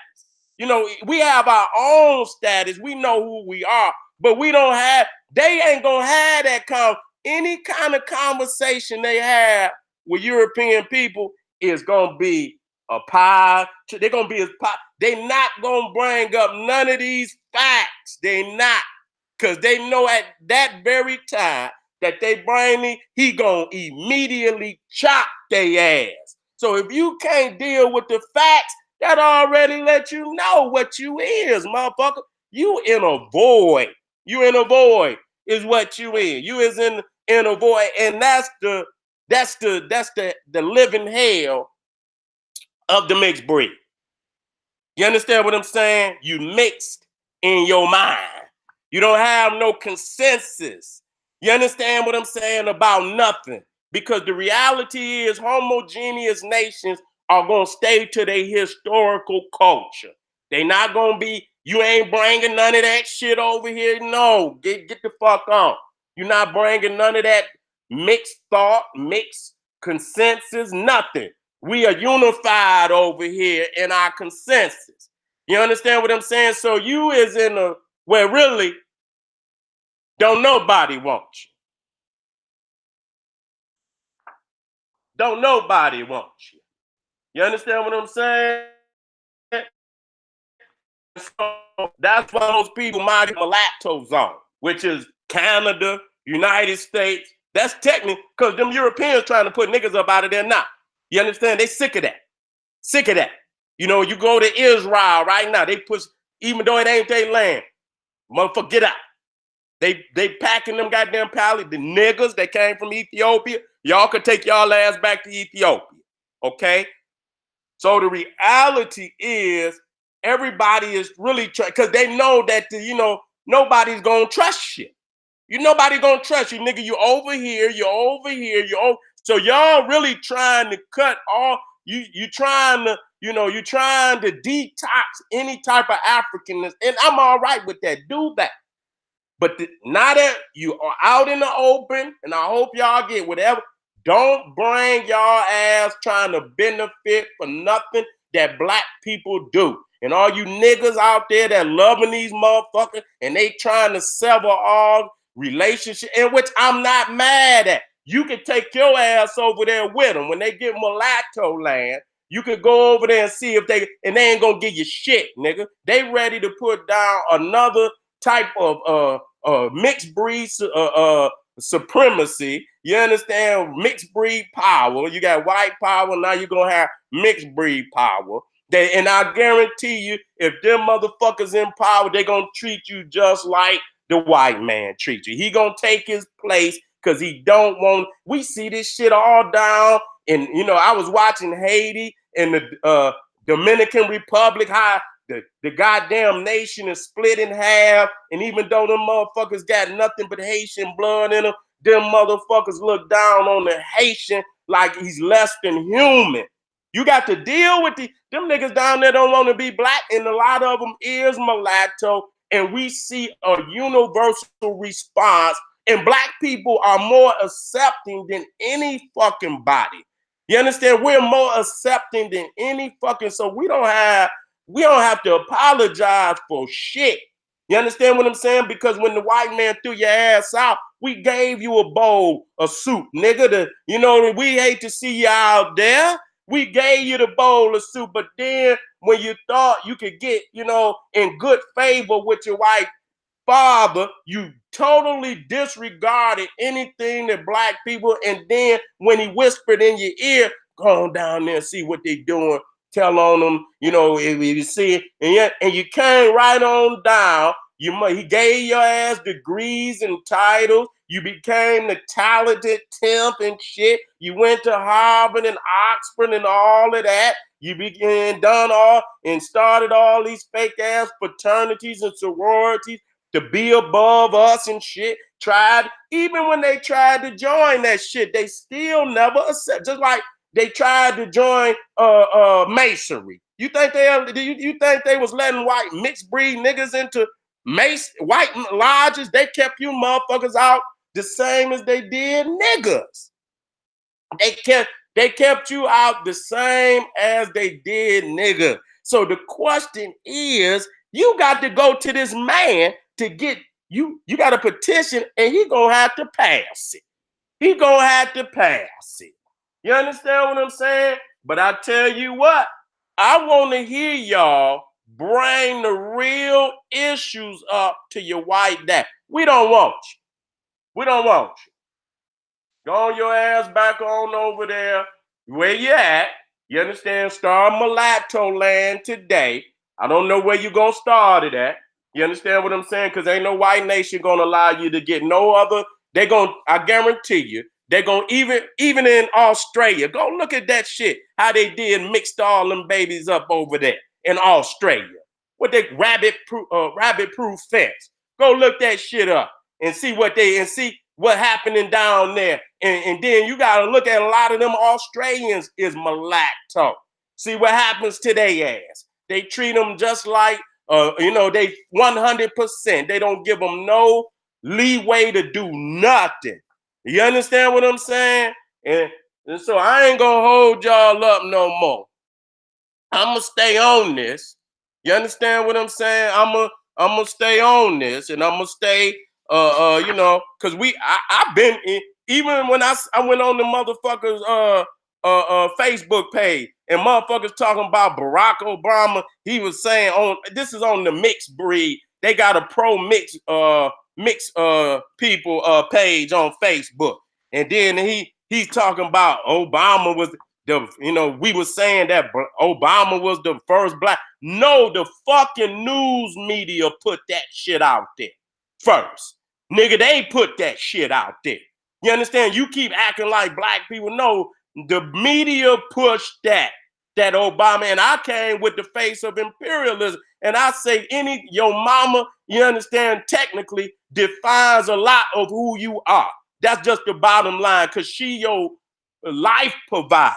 We have our own status. We know who we are, but they ain't gonna have that any kind of conversation they have with European people is gonna be a pie. They're gonna be a pie. They not gonna bring up none of these facts. They not. Because they know at that very time that they bring me, he gonna immediately chop their ass. So if you can't deal with the facts, that already let you know what you is, motherfucker. You in a void. You in a void is what you in. You is in a void, and that's the living hell of the mixed breed. You understand what I'm saying? You mixed in your mind. You don't have no consensus. You understand what I'm saying about nothing. because the reality is homogeneous nations are going to stay to their historical culture. They not going to be, you ain't bringing none of that shit over here. No, get the fuck on. You're not bringing none of that mixed thought, mixed consensus, nothing. We are unified over here in our consensus. You understand what I'm saying? So you is in a, where really don't nobody want you. Don't nobody want you. You understand what I'm saying? So that's why those people might mulatto zone, which is Canada, United States. That's technically because them Europeans trying to put niggas up out of there now. You understand? They sick of that. Sick of that. You know, you go to Israel right now, they push, even though it ain't their land, motherfucker, get out. They packing them goddamn pallets, the niggas that came from Ethiopia. Y'all could take y'all ass back to Ethiopia. Okay? So the reality is everybody is really trying, because they know that nobody's gonna trust you. Nobody gonna trust you, nigga. You over here, you're over here, you're over. So y'all really trying to cut off. You trying to, you trying to detox any type of Africanness, and I'm all right with that. Do that. But now that you are out in the open, and I hope y'all get whatever, don't bring y'all ass trying to benefit for nothing that black people do. And all you niggas out there that loving these motherfuckers and they trying to sever all relationship, in which I'm not mad at. You can take your ass over there with them. When they get mulatto land, you could go over there and see if they ain't gonna give you shit, nigga. They ready to put down another type of mixed breed supremacy. You understand? Mixed breed power. You got white power, now you're gonna have mixed breed power. And I guarantee you, if them motherfuckers in power, they're gonna treat you just like the white man treats you. He gonna take his place because he don't want. We see this shit all down. And I was watching Haiti and the Dominican Republic, how the goddamn nation is split in half. And even though them motherfuckers got nothing but Haitian blood in them, them motherfuckers look down on the Haitian like he's less than human. You got to deal with them niggas down there don't want to be black, and a lot of them is mulatto. And we see a universal response, and black people are more accepting than any fucking body. You understand? We're more accepting than any fucking, so we don't have to apologize for shit. You understand what I'm saying? Because when the white man threw your ass out, we gave you a bowl of soup, nigga. We hate to see you out there. We gave you the bowl of soup, but then when you thought you could get, in good favor with your white father, you totally disregarded anything that black people, and then when he whispered in your ear, go on down there and see what they doing, tell on them, if you see it, and you came right on down. He gave your ass degrees and titles. You became the talented temp and shit. You went to Harvard and Oxford and all of that. You started all these fake ass fraternities and sororities to be above us and shit. Even when they tried to join that shit, they still never accept. Just like they tried to join Masonry. You think they was letting white mixed breed niggas into white lodges? They kept you motherfuckers out the same as they did niggas. They kept you out the same as they did niggas. So the question is, you got to go to this man to get you. You got a petition, and he gonna have to pass it. He gonna have to pass it. You understand what I'm saying? But I tell you what, I want to hear y'all bring the real issues up to your white dad. We don't want you. We don't want you. Go on your ass back on over there where you at. You understand? Start mulatto land today. I don't know where you're going to start it at. You understand what I'm saying? Because ain't no white nation going to allow you to get no other. I guarantee you, they're going to, even in Australia, go look at that shit, how they did mixed all them babies up over there in Australia. With that rabbit-proof fence. Go look that shit up and see what happening down there. And then you got to look at a lot of them Australians is mulatto. See what happens to their ass. They treat them just like, they 100%. They don't give them no leeway to do nothing. You understand what I'm saying? And so I ain't gonna hold y'all up no more. I'm gonna stay on this. You understand what I'm saying? I'm gonna stay on this, and I'm gonna stay, because I've been in, even when I went on the motherfuckers Facebook page, and motherfuckers talking about Barack Obama. He was saying this is on the mixed breed. They got a pro mixed people page on Facebook, and then he's talking about Obama was we were saying that Obama was the first black. No, the fucking news media put that shit out there first. Nigga, they put that shit out there. You understand? You keep acting like black people. No, the media pushed that Obama, and I came with the face of imperialism. And I say your mama, you understand, technically defines a lot of who you are. That's just the bottom line, because she your life provider.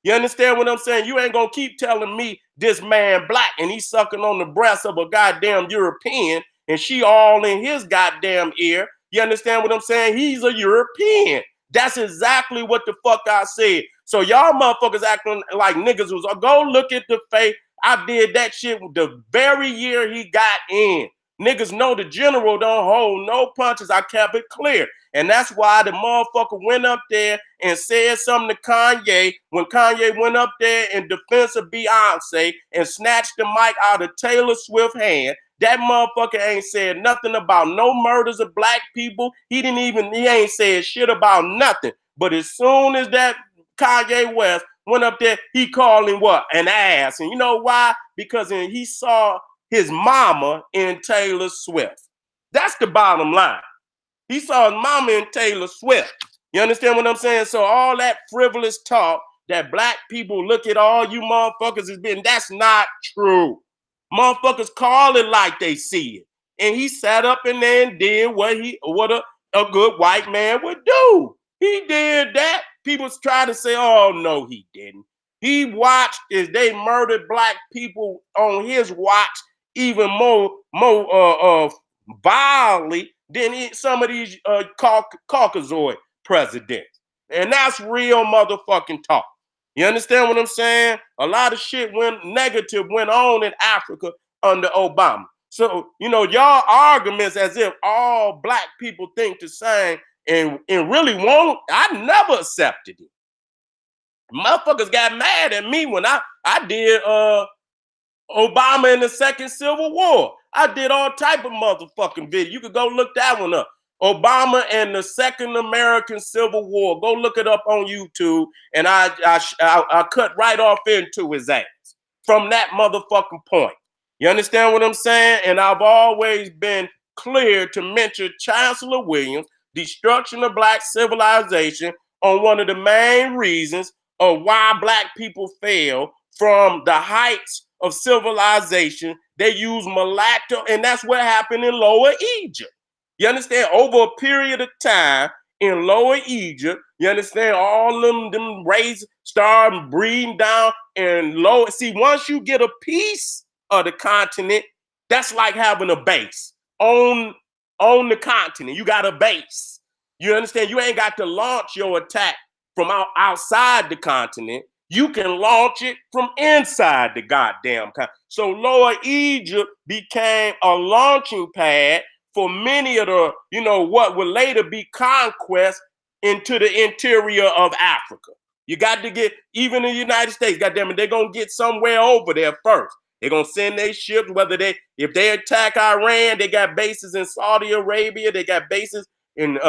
You understand what I'm saying? You ain't gonna keep telling me this man black and he's sucking on the breast of a goddamn European and she all in his goddamn ear. You understand what I'm saying? He's a European. That's exactly what the fuck I said. So y'all motherfuckers acting like niggas was, go look at the face. I did that shit the very year he got in. Niggas know the general don't hold no punches. I kept it clear. And that's why the motherfucker went up there and said something to Kanye when Kanye went up there in defense of Beyonce and snatched the mic out of Taylor Swift's hand. That motherfucker ain't said nothing about no murders of black people. He ain't said shit about nothing. But as soon as that Kanye West went up there, he called him what? An ass. And you know why? Because he saw his mama in Taylor Swift. That's the bottom line. He saw his mama in Taylor Swift. You understand what I'm saying? So all that frivolous talk that black people look at all you motherfuckers has been, that's not true. Motherfuckers call it like they see it. And he sat up in there and did what a good white man would do. He did that. People try to say, oh, no, he didn't. He watched as they murdered black people on his watch even more vilely than some of these Caucasoid presidents. And that's real motherfucking talk. You understand what I'm saying? A lot of shit went on in Africa under Obama. So, y'all arguments as if all black people think the same and really won't. I never accepted it. Motherfuckers got mad at me when I did Obama in the Second Civil War. I did all type of motherfucking video. You could go look that one up. Obama and the Second American Civil War. Go look it up on YouTube. And I cut right off into his ass from that motherfucking point. You understand what I'm saying? And I've always been clear to mention Chancellor Williams' destruction of black civilization on one of the main reasons of why black people fail from the heights of civilization. They use mulatto, and that's what happened in Lower Egypt. You understand? Over a period of time in Lower Egypt, you understand, all them races start breeding down and lower. See, once you get a piece of the continent, that's like having a base on the continent. You got a base. You understand? You ain't got to launch your attack from outside the continent. You can launch it from inside the goddamn continent. So Lower Egypt became a launching pad for many of the, what would later be conquest into the interior of Africa. You got to get, even in the United States, goddamn it, they're going to get somewhere over there first. They're going to send their ships, if they attack Iran, they got bases in Saudi Arabia, they got bases in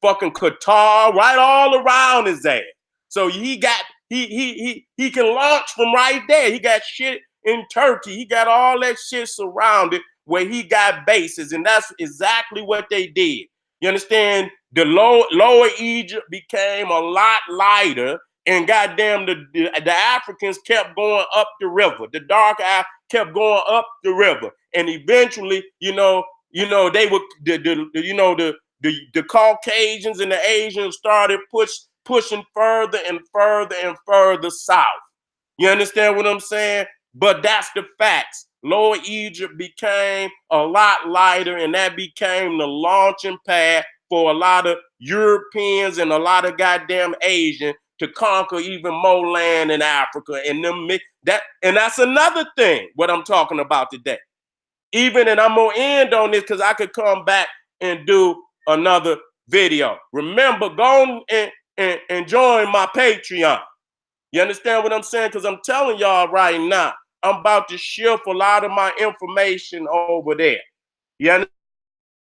fucking Qatar, right all around his ass. So he can launch from right there. He got shit in Turkey. He got all that shit surrounded where he got bases, and that's exactly what they did. You understand? The Lower Egypt became a lot lighter, and goddamn, the Africans kept going up the river. The dark eye kept going up the river, and eventually, they would, the the Caucasians and the Asians started pushing further and further and further south. You understand what I'm saying? But that's the facts. Lower Egypt became a lot lighter, and that became the launching pad for a lot of Europeans and a lot of goddamn Asians to conquer even more land in Africa. And that's another thing, what I'm talking about today. Even, and I'm gonna end on this because I could come back and do another video. Remember, go and join my Patreon. You understand what I'm saying? Because I'm telling y'all right now, I'm about to shift a lot of my information over there. You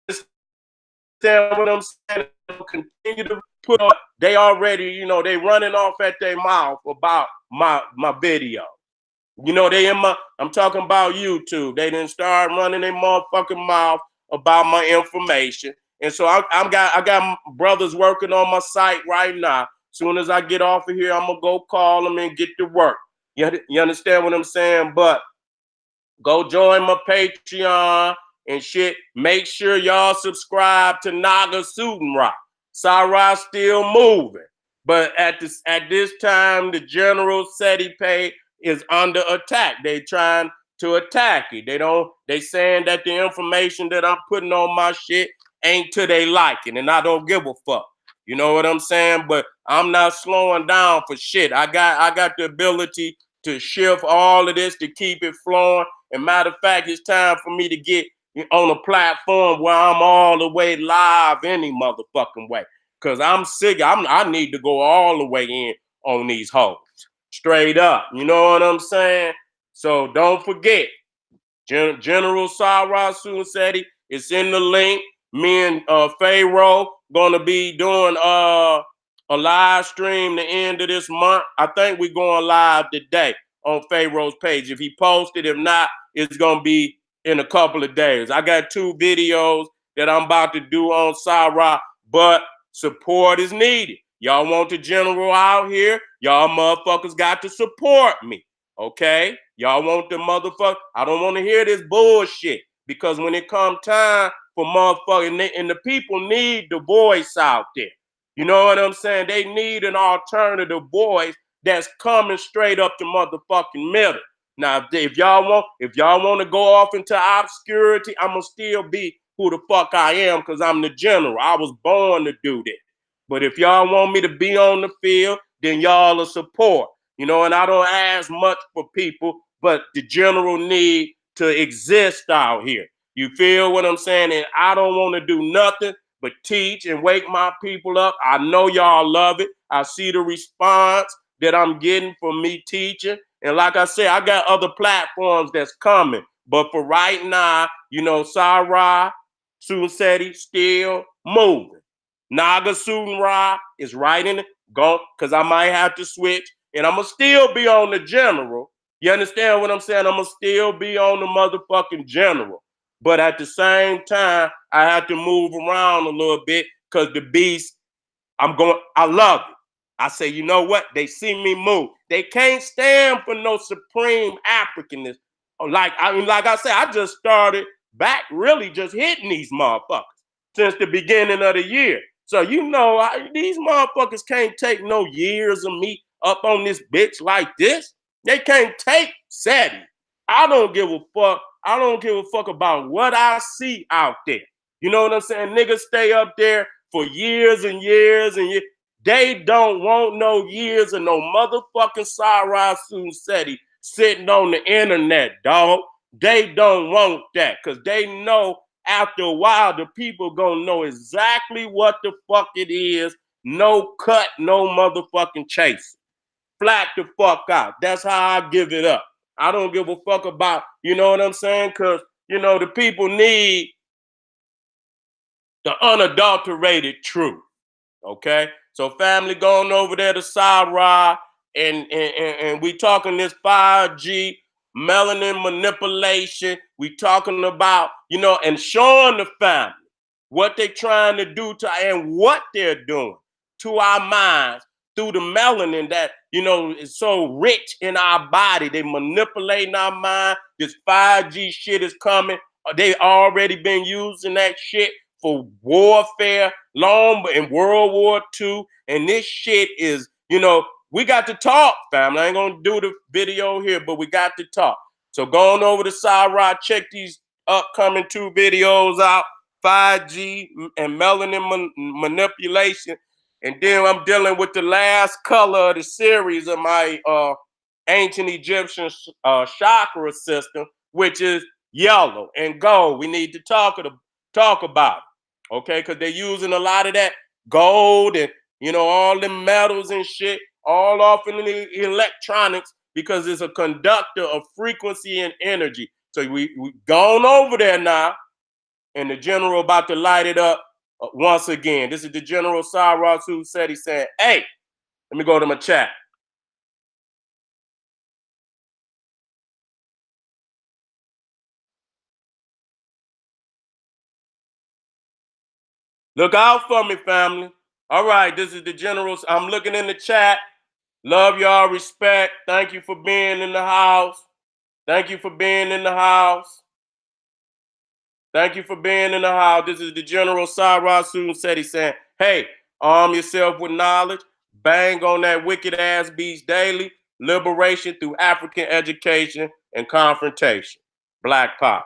understand what I'm saying? Continue to put on. They already, they running off at their mouth about my video. I'm talking about YouTube. They didn't start running their motherfucking mouth about my information. And so I got brothers working on my site right now. Soon as I get off of here, I'm gonna go call them and get to work. You understand what I'm saying? But go join my Patreon and shit. Make sure y'all subscribe to Naga Sudan Rock. Sarah still moving. But at this time, the general said he paid is under attack. They trying to attack it. They saying that the information that I'm putting on my shit ain't to they liking, and I don't give a fuck. You know what I'm saying? But I'm not slowing down for shit. I got the ability to shift all of this to keep it flowing. And matter of fact, it's time for me to get on a platform where I'm all the way live any motherfucking way. Cause I'm sick. I need to go all the way in on these hoes. Straight up. You know what I'm saying? So don't forget, General Sarah Sunseti, it's in the link. Me and Pharaoh gonna be doing a live stream the end of this month. I think we're going live today on Pharaoh's page. If he posted, if not, it's gonna be in a couple of days. I got 2 videos that I'm about to do on Sarah, but support is needed. Y'all want the general out here? Y'all motherfuckers got to support me. Okay? Y'all want the motherfucker? I don't want to hear this bullshit. Because when it come time for motherfucking, and the people need the voice out there. You know what I'm saying? They need an alternative voice that's coming straight up the motherfucking middle. Now, if y'all want to go off into obscurity, I'm gonna still be who the fuck I am because I'm the general. I was born to do this. But if y'all want me to be on the field, then y'all will support. And I don't ask much for people, but the general need to exist out here. You feel what I'm saying? And I don't want to do nothing but teach and wake my people up. I know y'all love it. I see the response that I'm getting from me teaching. And like I said, I got other platforms that's coming. But for right now, Sarah Sunseti still moving. Naga Sudan is right in it. Go, because I might have to switch. And I'm going to still be on the general. You understand what I'm saying? I'm going to still be on the motherfucking general. But at the same time, I have to move around a little bit because the beast, I love it. I say, you know what? They see me move. They can't stand for no supreme Africanness. Like I said, I just started back really just hitting these motherfuckers since the beginning of the year. So these motherfuckers can't take no years of me up on this bitch like this. They can't take SETI. I don't give a fuck. I don't give a fuck about what I see out there. You know what I'm saying? Niggas stay up there for years and years and years. They don't want no years of no motherfucking Sarah Sunseti sitting on the internet, dog. They don't want that because they know after a while the people gonna know exactly what the fuck it is. No cut, no motherfucking chase. Flat the fuck out. That's how I give it up. I don't give a fuck about, you know what I'm saying? Because, the people need the unadulterated truth. Okay? So family going over there to Sarah and we talking this 5G melanin manipulation. We talking about, and showing the family what they trying to do to and what they're doing to our minds through the melanin that, is so rich in our body. They manipulating our mind. This 5G shit is coming. They already been using that shit for warfare long in World War II. And this shit is, we got to talk, family. I ain't gonna do the video here, but we got to talk. So going over to Cyra, check these upcoming 2 videos out, 5G and melanin manipulation. And then I'm dealing with the last color of the series of my ancient Egyptian chakra system, which is yellow and gold. We need to talk about it, okay? Because they're using a lot of that gold and all the metals and shit all off in the electronics because it's a conductor of frequency and energy. So we gone over there now, and the general about to light it up once again. This is the General Cyrus who said, he said, hey, let me go to my chat. Look out for me, family. All right, this is the general. I'm looking in the chat. Love y'all, respect. Thank you for being in the house. Thank you for being in the house. Thank you for being in the house. This is the General Cyrus who said, he said, hey, arm yourself with knowledge. Bang on that wicked ass beast daily. Liberation through African education and confrontation. Black Power.